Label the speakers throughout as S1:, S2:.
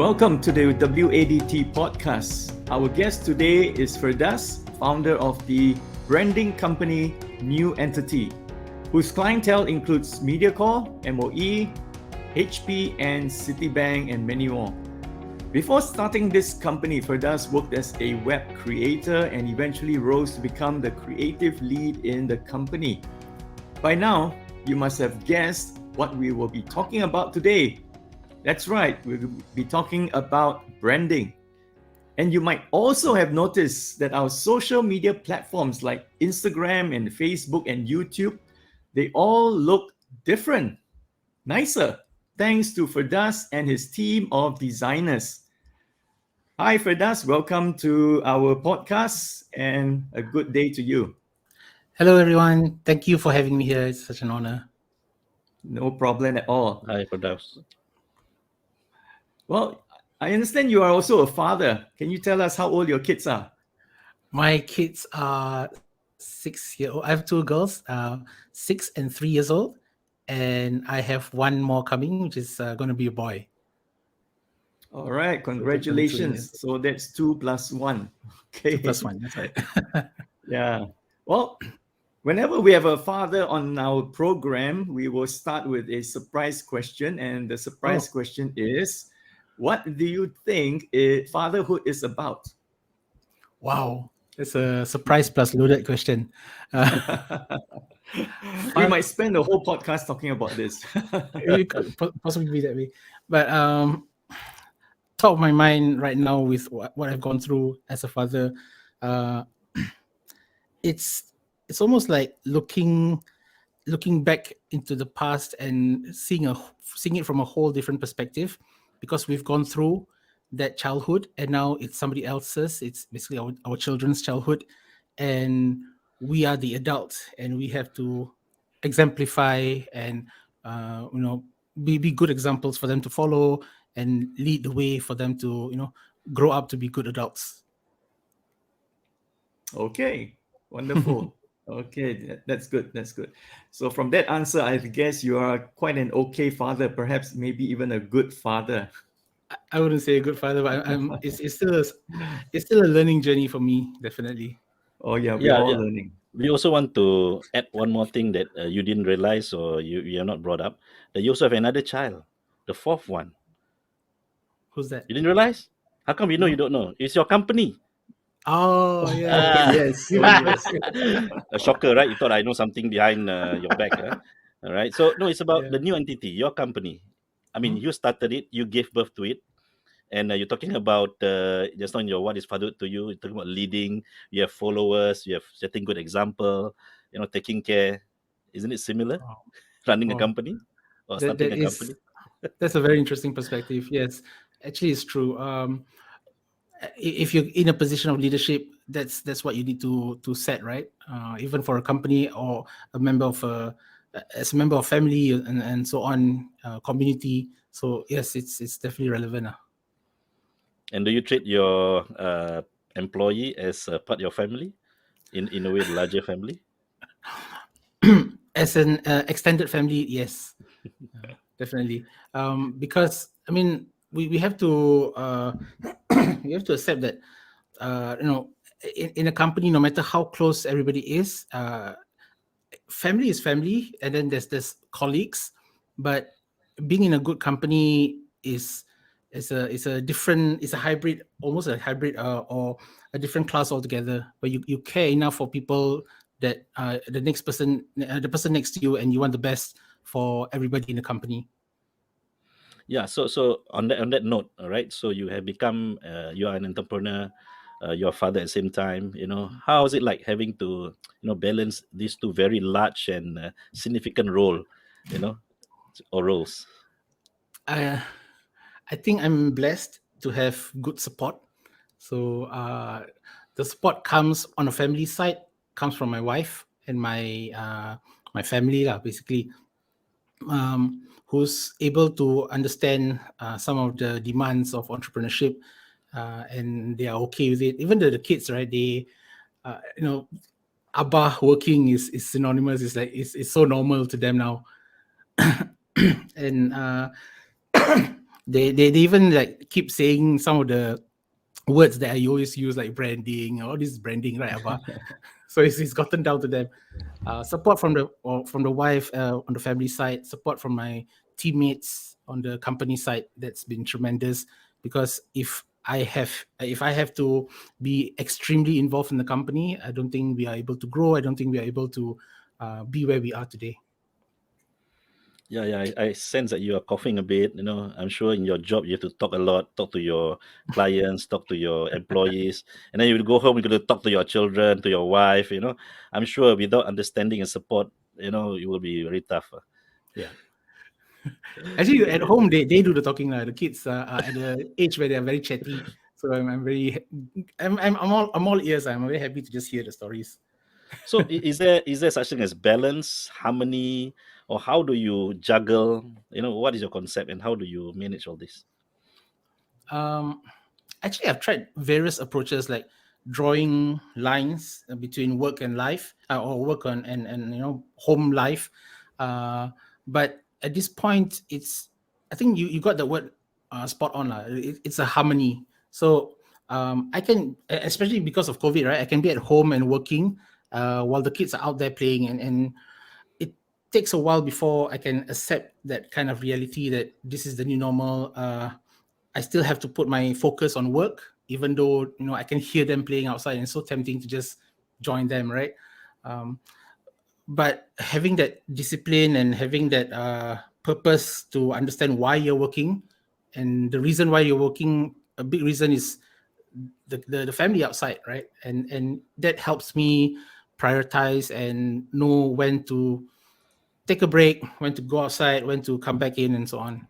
S1: Welcome to the WADT podcast. Our guest today is Firdaus, founder of the branding company New Entity, whose clientele includes Mediacorp, MOE, HP, and Citibank, and many more. Before starting this company, Firdaus worked as a web creator and eventually rose to become the creative lead in the company. By now, you must have guessed what we will be talking about today. That's right, we'll be talking about branding. And you might also have noticed that our social media platforms like Instagram and Facebook and YouTube, they all look different, nicer, thanks to Firdaus and his team of designers. Hi, Firdaus, welcome to our podcast and a good day to you.
S2: Hello, everyone. Thank you for having me here. It's such an honor.
S1: No problem at all.
S3: Hi, Firdaus.
S1: Well, I understand you are also a father. Can you tell us how old your kids are?
S2: My kids are 6 years old. I have two girls, 6 and 3 years old, and I have one more coming, which is going to be a boy.
S1: All right, congratulations. So that's 2 plus 1. Okay.
S2: 2 plus 1, that's right.
S1: Yeah. Well, whenever we have a father on our program, we will start with a surprise question. And the surprise question is, what do you think fatherhood is about?
S2: Wow. It's a surprise plus loaded question.
S1: We might spend the whole podcast talking about this.
S2: It could possibly be that way. But top of my mind right now with what I've gone through as a father, it's almost like looking back into the past and seeing it from a whole different perspective, because we've gone through that childhood and now it's somebody else's. It's basically our children's childhood, and we are the adults, and we have to exemplify and be good examples for them to follow and lead the way for them to grow up to be good adults.
S1: Okay, wonderful. Okay, that's good. That's good. So from that answer, I guess you are quite an okay father, perhaps maybe even a good father.
S2: I wouldn't say a good father, but it's still a learning journey for me, definitely.
S1: Oh yeah, we're all learning.
S3: We also want to add one more thing that you didn't realize, or you are not brought up, that you also have another child, the fourth one.
S2: Who's that?
S3: You didn't realize? How come you know you don't know? It's your company.
S2: Oh yeah.
S1: Yes. Yes.
S3: A shocker, right? You thought I know something behind your back. All right. So no, it's about the New Entity, your company. I mean, you started it, you gave birth to it, and you're talking about just on your what is fatherhood to you. You're talking about leading. You have followers. You have setting good example. Taking care. Isn't it similar? Running a company or starting a company.
S2: That's a very interesting perspective. Yes, actually, it's true. If you're in a position of leadership, that's what you need to set, right? Even for a company or a member of as a member of family and so on, community. So yes, it's definitely relevant.
S3: And do you treat your employee as part of your family, in a way, the larger family?
S2: As an extended family, yes, definitely. Because I mean, we have to we have to accept that in a company, no matter how close everybody is, family is family, and then there's colleagues. But being in a good company is a different, it's a hybrid, almost a hybrid or a different class altogether. But you care enough for people that the the person next to you, and you want the best for everybody in the company.
S3: Yeah. So on that note, all right. So you have become you are an entrepreneur, your father at the same time. How is it like having to balance these two very large and significant roles?
S2: I think I'm blessed to have good support. So the support comes on a family side, comes from my wife and my family, basically, who's able to understand some of the demands of entrepreneurship, and they are okay with it. Even the kids, right? They, Abba working is synonymous. It's like it's so normal to them now. And they even like keep saying some of the words that I always use, like branding, all this branding, right, Abba? So it's gotten down to them. Support from the wife on the family side, support from my teammates on the company side. That's been tremendous, because if I have to be extremely involved in the company, I don't think we are able to grow. I don't think we are able to be where we are today.
S3: Yeah, I sense that you are coughing a bit. I'm sure in your job you have to talk a lot, talk to your clients, talk to your employees, and then you will go home. You're going to talk to your children, to your wife. I'm sure without understanding and support, it will be very tough.
S2: Yeah. Actually, at home they do the talking. The kids are at the age where they are very chatty. So I'm all ears. I'm very happy to just hear the stories.
S3: So is there such thing as balance, harmony, or how do you juggle? What is your concept and how do you manage all this?
S2: Actually, I've tried various approaches, like drawing lines between work and life, or work on and home life. But at this point, I think you got the word spot on. It's a harmony. So I can, especially because of COVID, right? I can be at home and working while the kids are out there playing, and it takes a while before I can accept that kind of reality, that this is the new normal. I still have to put my focus on work, even though I can hear them playing outside, and it's so tempting to just join them, right? But having that discipline and having that purpose to understand why you're working, and the reason why you're working, a big reason is the family outside, right? And that helps me prioritize and know when to take a break, when to go outside, when to come back in, and so on.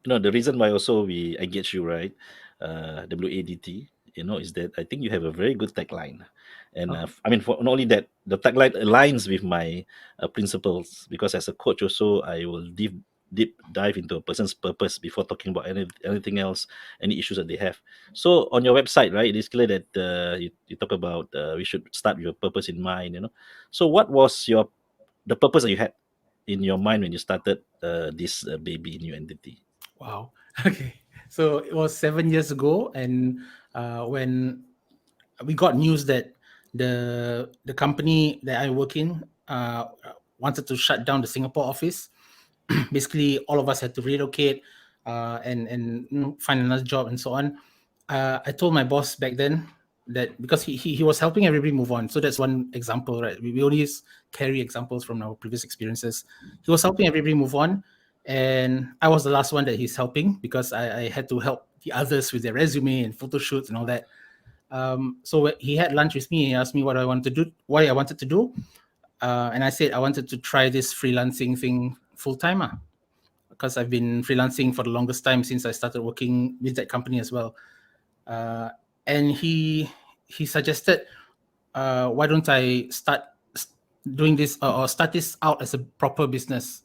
S3: The reason why also we engage you, right, WADT, is that I think you have a very good tagline. And I mean, for not only that, the tagline aligns with my principles, because as a coach also, I will deep dive into a person's purpose before talking about anything else, any issues that they have. So on your website, right, it is clear that you talk about we should start with your purpose in mind. So what was the purpose that you had in your mind when you started this baby new entity?
S2: Wow. Okay. So it was 7 years ago, and when we got news that the company that I work in wanted to shut down the Singapore office. Basically, all of us had to relocate and find another job and so on. I told my boss back then that, because he was helping everybody move on. So that's one example, right? We always carry examples from our previous experiences. He was helping everybody move on, and I was the last one that he's helping, because I had to help the others with their resume and photo shoots and all that. So he had lunch with me. He asked me what I wanted to do, why I wanted to do, and I said I wanted to try this freelancing thing full time, because I've been freelancing for the longest time since I started working with that company as well. And he suggested, why don't I start doing this, or start this out as a proper business,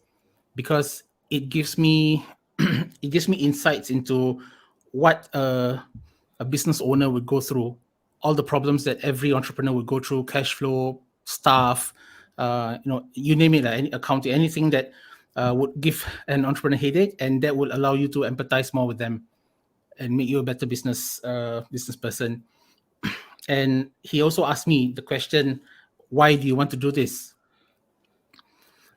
S2: because it gives me it gives me insights into what a business owner would go through, all the problems that every entrepreneur would go through, cash flow, staff, you name it, like any accounting, anything that would give an entrepreneur headache, and that will allow you to empathize more with them and make you a better business person. And he also asked me the question, why do you want to do this?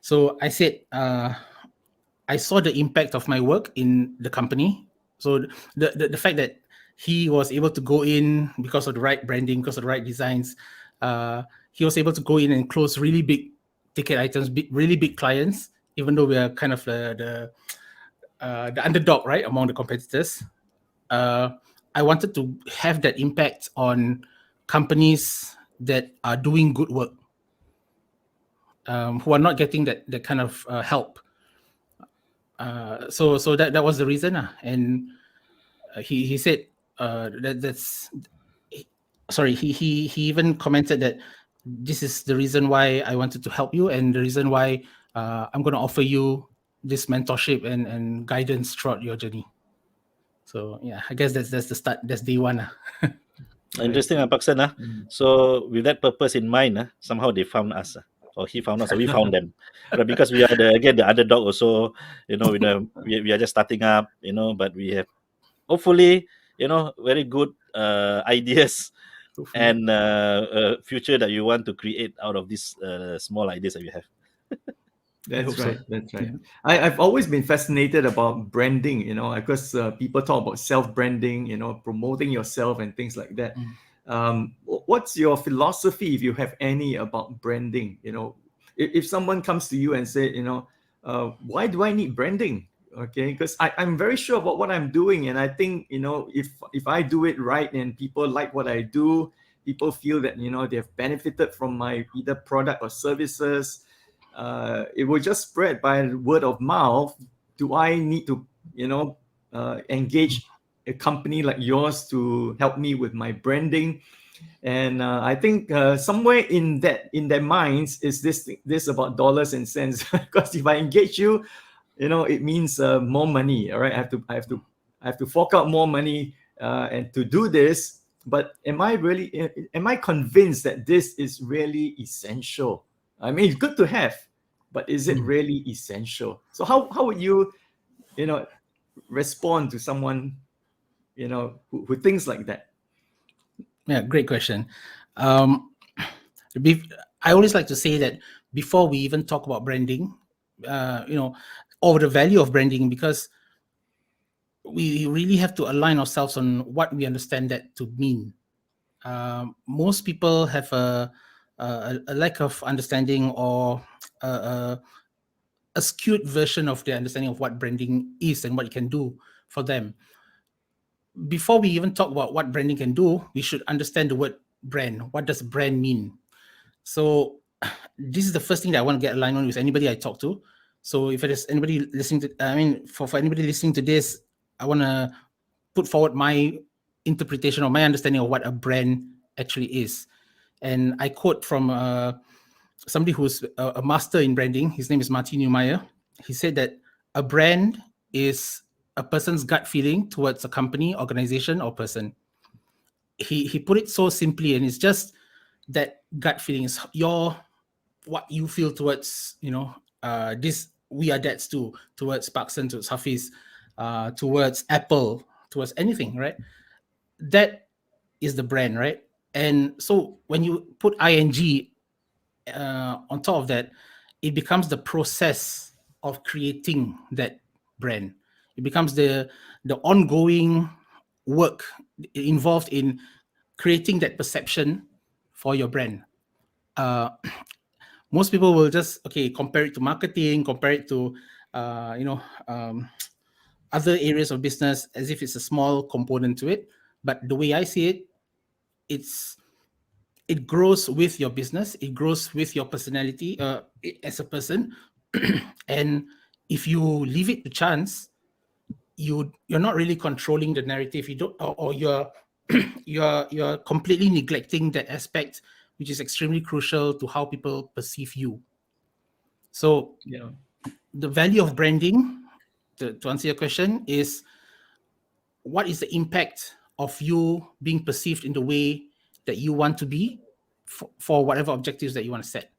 S2: So I said, I saw the impact of my work in the company. So the fact that he was able to go in because of the right branding, because of the right designs, he was able to go in and close really big ticket items, really big clients, even though we are kind of the underdog, right, among the competitors. I wanted to have that impact on companies that are doing good work, who are not getting that kind of help. So that was the reason, and he said sorry. He even commented that this is the reason why I wanted to help you, and the reason why I'm going to offer you this mentorship and guidance throughout your journey. So yeah, I guess that's the start. That's day one.
S3: Interesting, Paksan. So with that purpose in mind, somehow they found us. or he found us, or we found them, right? Because we are the underdog also. We are just starting up, but we have hopefully very good ideas
S2: Hopefully.
S3: and future that you want to create out of these small ideas that you have.
S2: I hope
S1: That's
S2: so.
S1: right. That's right.
S2: Yeah.
S1: I've always been fascinated about branding, because people talk about self-branding, promoting yourself and things like that. What's your philosophy, if you have any, about branding? If someone comes to you and say, why do I need branding? Okay, because I'm very sure about what I'm doing, and I think if I do it right and people like what I do, people feel that they've benefited from my either product or services. It will just spread by word of mouth. Do I need to, engage a company like yours to help me with my branding? And I think somewhere in their minds is this about dollars and cents. Because if I engage you, it means more money. All right, I have to fork out more money and to do this. But am I convinced that this is really essential? I mean, it's good to have, but is it really essential? So how would you, respond to someone, who thinks like that?
S2: Yeah, great question. Um, I always like to say that before we even talk about branding, or the value of branding, because we really have to align ourselves on what we understand that to mean. Most people have a lack of understanding, or a skewed version of their understanding of what branding is and what it can do for them. Before we even talk about what branding can do, we should understand the word brand. What does brand mean? So this is the first thing that I want to get aligned on with anybody I talk to. So if there's anybody listening to, for anybody listening to this, I want to put forward my interpretation or my understanding of what a brand actually is. And I quote from somebody who's a master in branding. His name is Martin Neumeyer. He said that a brand is a person's gut feeling towards a company, organization, or person. He put it so simply, and it's just that gut feeling is what you feel towards this. We are Dads too, towards Parkson, towards Hafiz, towards Apple, towards anything, right? That is the brand, right? And so when you put ing on top of that, it becomes the process of creating that brand. It becomes the ongoing work involved in creating that perception for your brand. Most people will just compare it to marketing, compare it to other areas of business as if it's a small component to it. But the way I see it, it grows with your business, it grows with your personality as a person. And if you leave it to chance, you're not really controlling the narrative. You don't, or you're you're completely neglecting that aspect, which is extremely crucial to how people perceive you. So the value of branding, to answer your question, is what is the impact of you being perceived in the way that you want to be for whatever objectives that you want to set.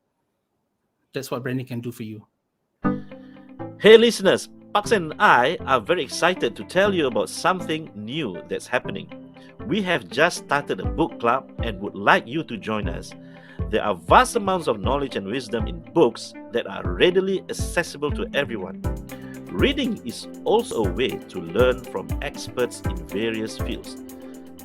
S2: That's what branding can do for you.
S3: Hey listeners, Pax and I are very excited to tell you about something new that's happening. We have just started a book club and would like you to join us. There are vast amounts of knowledge and wisdom in books that are readily accessible to everyone. Reading is also a way to learn from experts in various fields.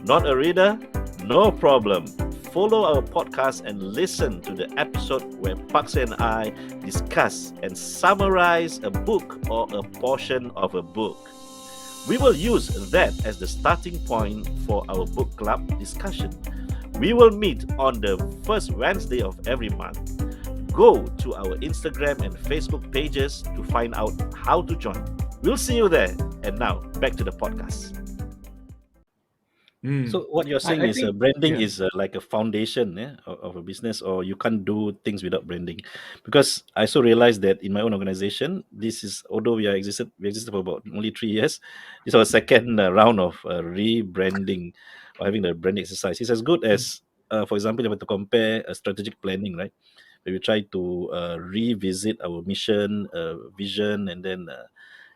S3: Not a reader? No problem. Follow our podcast and listen to the episode where Pax and I discuss and summarize a book or a portion of a book. We will use that as the starting point for our book club discussion. We will meet on the first Wednesday of every month. Go to our Instagram and Facebook pages to find out how to join. We'll see you there. And now, back to the podcast. So what you're saying
S1: I
S3: is
S1: think-
S3: branding
S1: yeah.
S3: is like a foundation of a business, or you can't do things without branding. Because I also realized that in my own organization, this is, although we existed for about only 3 years, this is our second round of rebranding or having the branding exercise. It's as good as, for example, if I were to compare a strategic planning, right? where we try to revisit our mission, vision, and then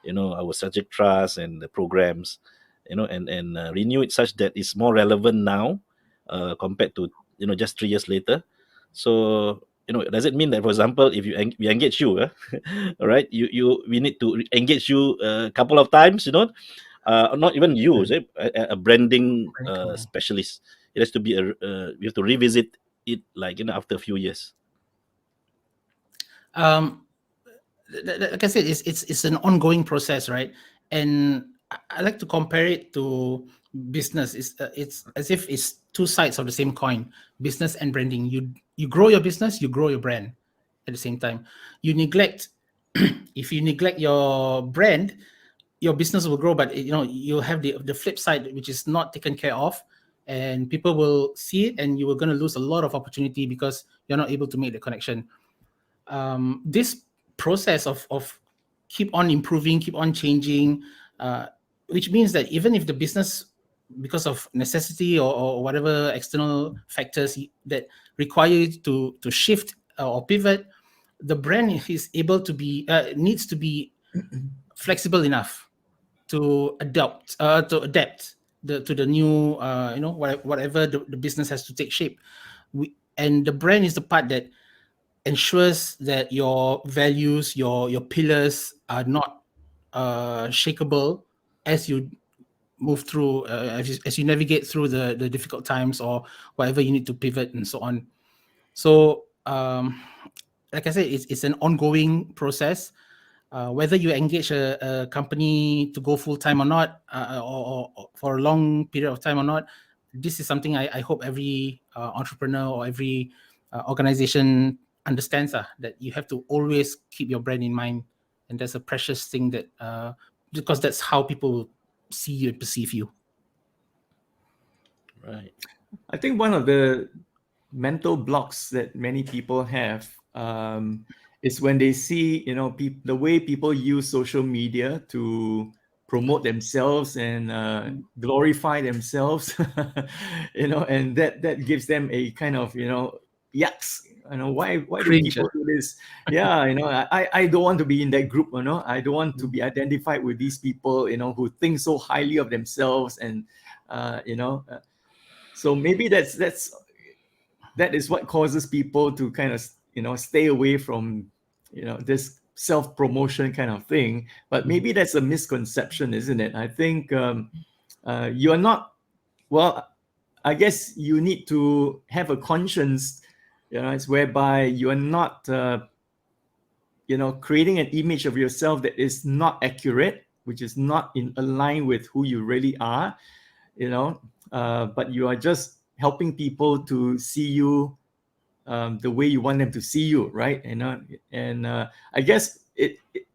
S3: our strategic trust and the programs, and renew it such that it's more relevant now compared to just 3 years later. So does it mean that, for example, if we engage you, all right, we need to engage you a couple of times, not even you, say, a branding specialist. It has to be we have to revisit it like after a few years.
S2: Like I said, it's an ongoing process, right? And I like to compare it to business. It's as if it's two sides of the same coin: business and branding. You grow your business, you grow your brand at the same time. You neglect if you neglect your brand, your business will grow, but you'll have the flip side, which is not taken care of, and people will see it, and you are going to lose a lot of opportunity because you're not able to make the connection. This process of keep on improving, keep on changing, which means that even if the business, because of necessity or whatever external factors that require you to shift or pivot, the brand is able to be needs to be flexible enough to adapt to the new whatever the business has to take shape. And the brand is the part that ensures that your values, your pillars are not shakeable as you move through, as you navigate through the difficult times or whatever you need to pivot and so on. So, like I said, it's an ongoing process. Whether you engage a company to go full time or not, or for a long period of time or not, this is something I hope every entrepreneur or every organization understands that you have to always keep your brand in mind, and that's a precious thing that because that's how people will see you and perceive you.
S3: Right.
S1: I think one of the mental blocks that many people have is when they see the way people use social media to promote themselves and glorify themselves, and that gives them a kind of yucks. Why do
S2: Cringe,
S1: people do this? Yeah, I don't want to be in that group. I don't want to be identified with these people who think so highly of themselves, and so maybe that is what causes people to kind of stay away from this self-promotion kind of thing. But maybe that's a misconception, isn't it? I think you're not, well, I guess you need to have a conscience, it's whereby you're not creating an image of yourself that is not accurate, which is not in line with who you really are, but you are just helping people to see you the way you want them to see you, right? And I guess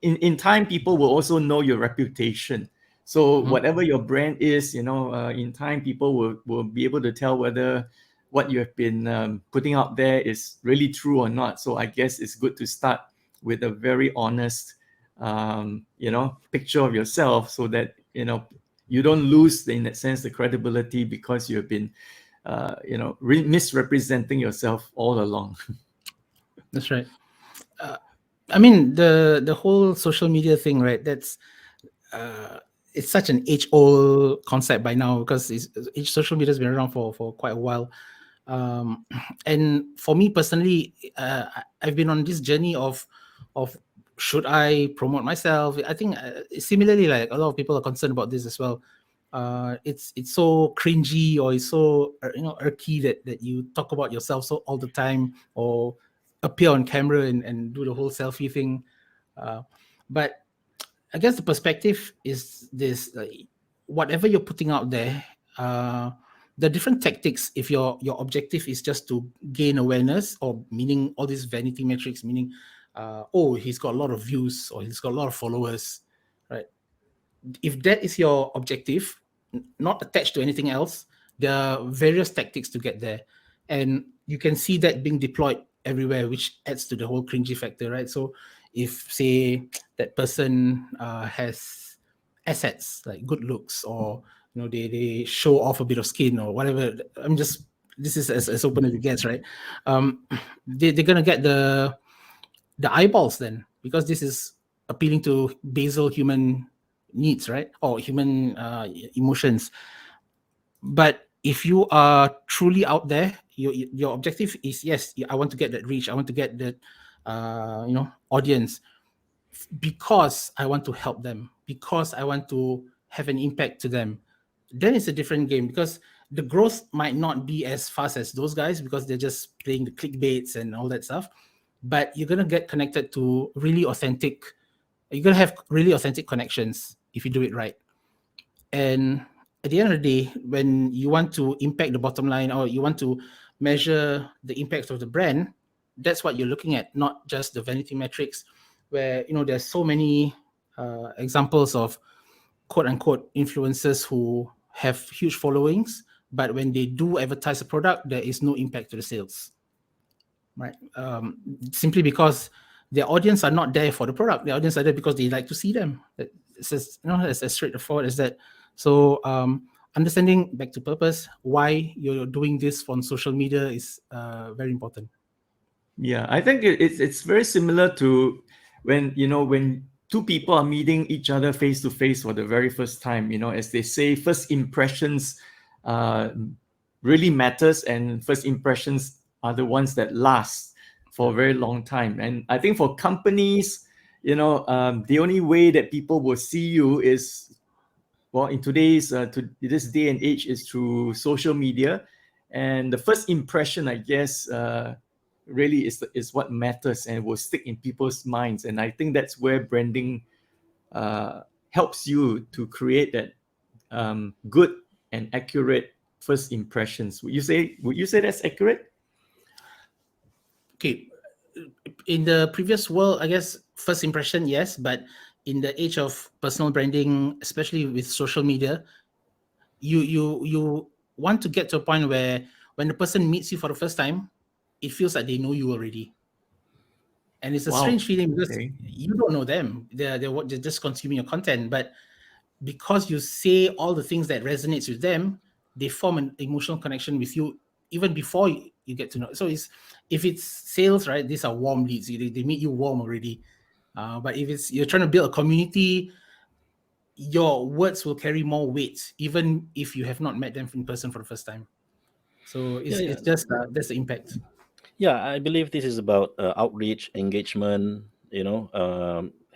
S1: in time, people will also know your reputation. So whatever your brand is, in time, people will be able to tell whether what you have been putting out there is really true or not. So I guess it's good to start with a very honest, picture of yourself, so that you don't lose, in that sense, the credibility because you have been misrepresenting yourself all along.
S2: That's right. I mean, the whole social media thing, right? That's it's such an age-old concept by now, because social media has been around for quite a while. And for me personally, I've been on this journey of should I promote myself? I think similarly, like a lot of people are concerned about this as well. It's so cringy, or it's so irky that you talk about yourself so all the time, or appear on camera and do the whole selfie thing. But I guess the perspective is this: whatever you're putting out there, the different tactics. If your objective is just to gain awareness, or meaning all these vanity metrics, meaning he's got a lot of views, or he's got a lot of followers, right? If that is your objective, not attached to anything else, there are various tactics to get there, and you can see that being deployed everywhere, which adds to the whole cringy factor, right? So if, say, that person has assets like good looks, or they show off a bit of skin or whatever, I'm just this is as open as it gets, right? They're gonna get the eyeballs then, because this is appealing to basal human needs, right? Or human emotions. But if you are truly out there, your objective is, yes, I want to get that reach, I want to get that audience, because I want to help them, because I want to have an impact to them, then it's a different game, because the growth might not be as fast as those guys because they're just playing the clickbaits and all that stuff. But you're gonna get connected to really authentic. You're gonna have really authentic connections if you do it right. And at the end of the day, when you want to impact the bottom line, or you want to measure the impact of the brand, that's what you're looking at, not just the vanity metrics, where there's so many examples of quote unquote influencers who have huge followings, but when they do advertise a product, there is no impact to the sales, right? Simply because their audience are not there for the product. The audience are there because they like to see them. It's as straightforward as that. So understanding, back to purpose, why you're doing this on social media is very important.
S1: Yeah, I think it's very similar to when two people are meeting each other face to face for the very first time. As they say, first impressions really matters, and first impressions are the ones that last for a very long time. And I think for companies, the only way that people will see you is, well, in today's to this day and age, is through social media. And the first impression, I guess, really is what matters and will stick in people's minds. And I think that's where branding helps you to create that good and accurate first impressions. Would you say that's accurate?
S2: Okay, in the previous world, I guess first impression, yes, but in the age of personal branding, especially with social media, you want to get to a point where when the person meets you for the first time, it feels like they know you already. And it's a strange feeling because you don't know them. They're just consuming your content. But because you say all the things that resonates with them, they form an emotional connection with you even before you get to know. So if it's sales, right, these are warm leads. They meet you warm already. But if you're trying to build a community, your words will carry more weight, even if you have not met them in person for the first time. So it's just that's the impact.
S3: Yeah, I believe this is about outreach, engagement,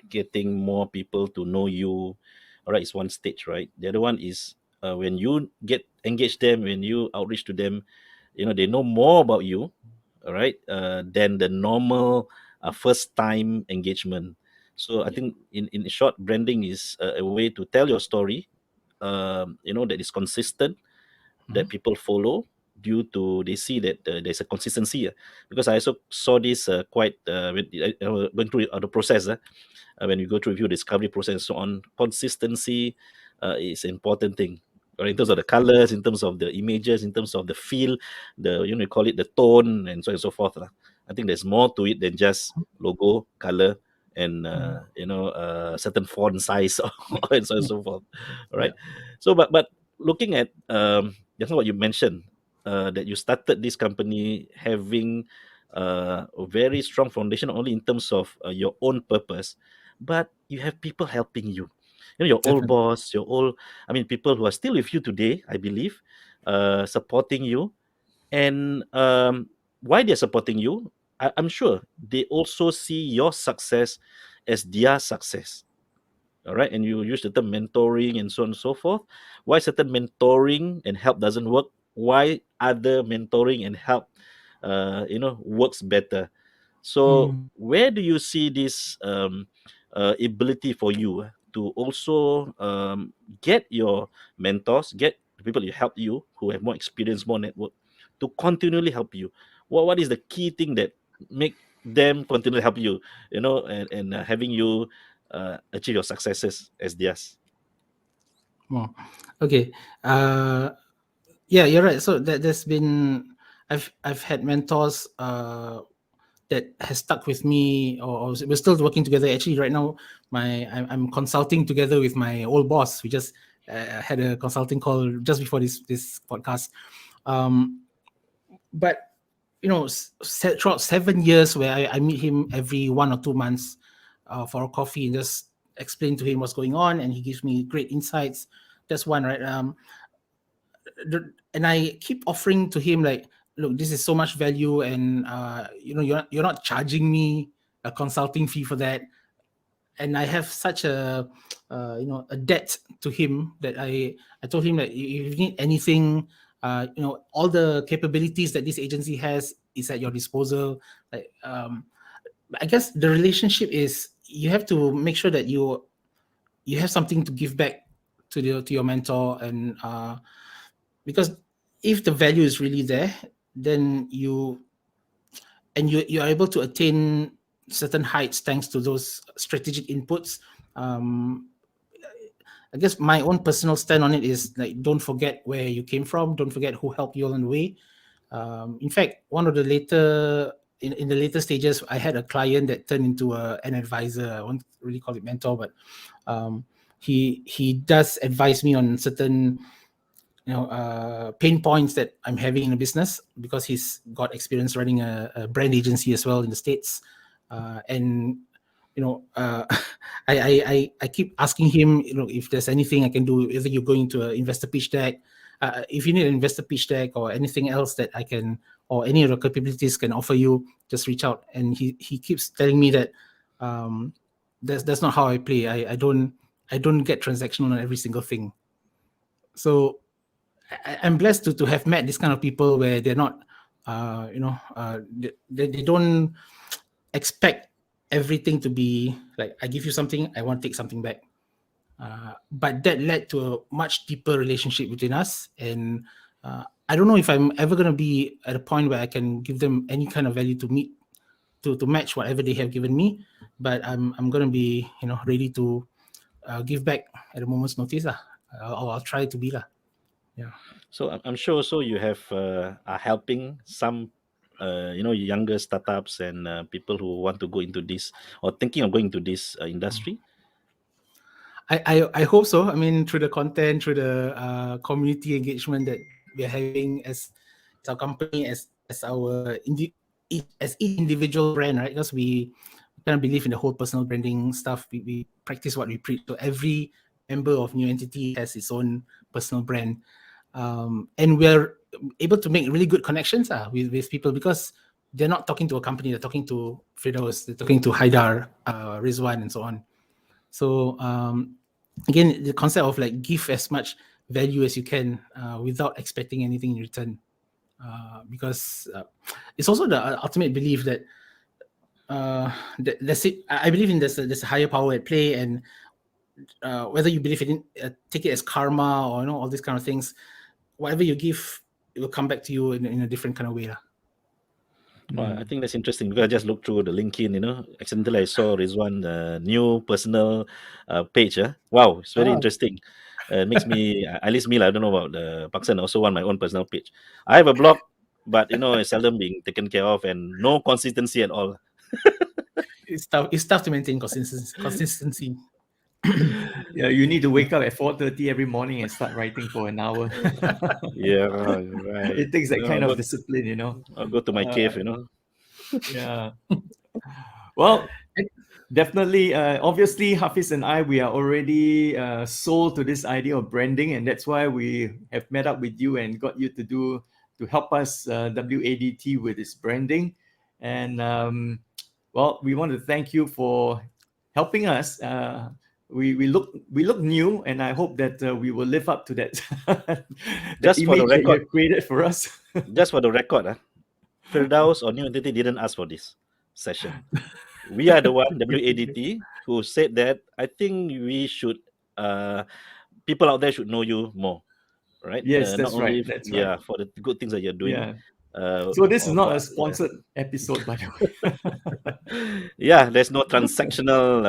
S3: getting more people to know you. All right, it's one stage, right? The other one is when you engage them, when you outreach to them, they know more about you, all right, than the normal first time engagement. So I think in short, branding is a way to tell your story, that is consistent, that people follow, due to they see that there's a consistency. Because I also saw this quite when going through the process, when you go through review discovery process and so on. Consistency is an important thing, or in terms of the colors, in terms of the images, in terms of the feel, you call it the tone, and so on and so forth. I think there's more to it than just logo, color, and certain font size and so on and so forth. All right. So but looking at just what you mentioned, that you started this company having a very strong foundation, not only in terms of your own purpose, but you have people helping you. Your old boss, people who are still with you today, I believe, supporting you. And why they're supporting you, I'm sure they also see your success as their success. All right. And you use the term mentoring and so on and so forth. Why certain mentoring and help doesn't work? Why other mentoring and help works better? So where do you see this ability for you to also get your mentors, get the people you help you who have more experience, more network, to continually help you? What is the key thing that make them continually help you, and having you achieve your successes as theirs?
S2: Well, okay. Yeah, you're right. So there's been I've had mentors that has stuck with me, or we're still working together. Actually, right now, I'm consulting together with my old boss. We just had a consulting call just before this podcast. but throughout 7 years where I meet him every 1 or 2 months for a coffee and just explain to him what's going on, and he gives me great insights. That's one, right? And I keep offering to him like, look, this is so much value, and you're not charging me a consulting fee for that. And I have such a a debt to him that I told him that if you need anything, all the capabilities that this agency has is at your disposal. Like I guess the relationship is you have to make sure that you have something to give back to your mentor, and because if the value is really there, then you are able to attain certain heights thanks to those strategic inputs. I guess my own personal stand on it is like, don't forget where you came from, don't forget who helped you along the way. In fact, one of the later in the later stages, I had a client that turned into an advisor. I won't really call it mentor, but he does advise me on certain pain points that I'm having in the business, because he's got experience running a brand agency as well in the States. And I keep asking him, if there's anything I can do, whether you're going to an investor pitch deck, if you need an investor pitch deck or anything else that I can, or any of the capabilities can offer you, just reach out. And he keeps telling me that that's not how I play. I don't get transactional on every single thing. So I'm blessed to have met this kind of people where they're not, they don't expect everything to be like, I give you something, I want to take something back. But that led to a much deeper relationship between us. And I don't know if I'm ever going to be at a point where I can give them any kind of value to match whatever they have given me. But I'm going to be, ready to give back at a moment's notice. I'll try to be. Yeah.
S3: So I'm sure also you have are helping some younger startups and people who want to go into this or thinking of going into this industry.
S2: I hope so. I mean, through the content, through the community engagement that we're having as our company, as our as each individual brand, right? Because we kind of believe in the whole personal branding stuff. We practice what we preach. So every member of New Entity has its own personal brand, and we're able to make really good connections with people, because they're not talking to a company, they're talking to Firdaus, they're talking to Haidar, Rizwan, and so on. So again, the concept of like, give as much value as you can without expecting anything in return, because it's also the ultimate belief that that's it. I believe in there's a higher power at play, and whether you believe in take it as karma or all these kind of things, whatever you give, it will come back to you in a different kind of way.
S3: Well, I think that's interesting because I just looked through the LinkedIn, accidentally I saw Rizwan new personal page. Wow, it's very interesting. It makes me, at least me, I don't know about the Pakistan, I also want my own personal page. I have a blog, but it's seldom being taken care of and no consistency at all.
S2: It's tough to maintain consistency.
S1: Yeah, you need to wake up at 4:30 every morning and start writing for an hour.
S3: Yeah, right.
S1: It takes that kind of discipline,
S3: I'll go to my cave,
S1: Yeah. Well, definitely. Obviously, Hafiz and I, we are already sold to this idea of branding, and that's why we have met up with you and got you to help us WADT with its branding. And well, we want to thank you for helping us. We look new, and I hope that we will live up to that.
S3: Just for the
S1: image that you
S3: record,
S1: have created for us.
S3: just for the record, Firdaus or New Entity didn't ask for this session. We are the one, WADT, who said that I think we should, people out there should know you more, right?
S1: Yes, that's
S3: not only,
S1: right. That's
S3: yeah,
S1: right.
S3: for the good things that you're doing.
S1: Yeah. So this is not a
S3: but,
S1: sponsored episode, by the way.
S3: yeah, there's no transactional,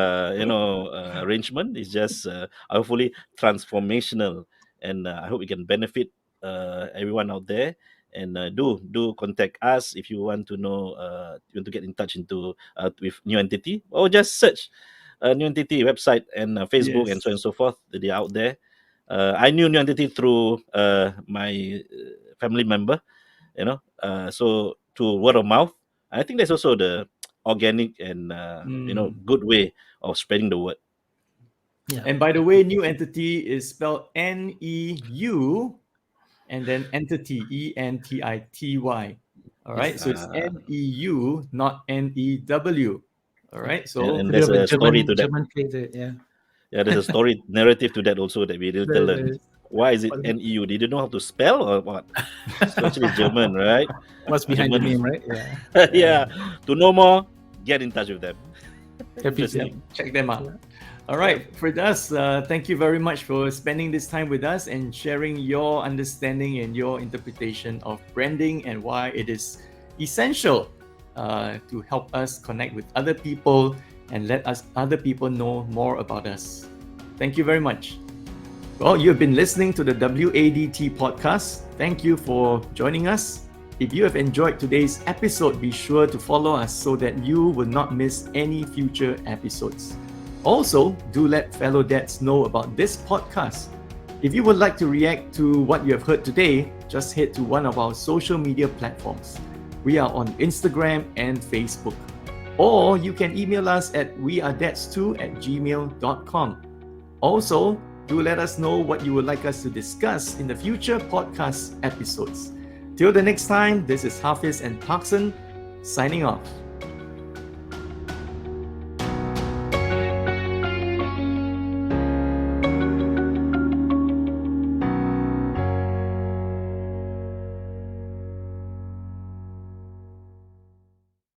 S3: arrangement. It's just hopefully transformational, and I hope we can benefit everyone out there. And do contact us if you want to know, you want to get in touch into with New Entity, or just search New Entity website and Facebook and so on and so forth. They're out there. I knew New Entity through my family member. So to word of mouth, I think that's also the organic and good way of spreading the word.
S2: Yeah.
S1: And by the way, new entity is spelled NEU and then entity, ENTITY. All right, so it's NEU, not NEW. All right, so
S3: And
S2: A bit
S3: there's
S2: of a
S3: a story to that.
S2: German flavor, yeah.
S3: Yeah, there's a story narrative to that also that we later learn.
S2: There's-
S3: Why is it NEU? Did you know how to spell or what? So actually German, right?
S2: What's behind the
S3: German.
S2: name, right? Yeah.
S3: Yeah. To know more, get in touch with them.
S2: Happy
S3: Interesting.
S2: to.
S1: check them out. All right, Firdaus, thank you very much for spending this time with us and sharing your understanding and your interpretation of branding and why it is essential to help us connect with other people and let us other people know more about us. Thank you very much. Well, you've been listening to the WADT podcast. Thank you for joining us. If you have enjoyed today's episode, be sure to follow us so that you will not miss any future episodes. Also, do let fellow dads know about this podcast. If you would like to react to what you have heard today, just head to one of our social media platforms. We are on Instagram and Facebook. Or you can email us at wearedads2@gmail.com. Also, do let us know what you would like us to discuss in the future podcast episodes. Till the next time, this is Hafiz and Parkson signing off.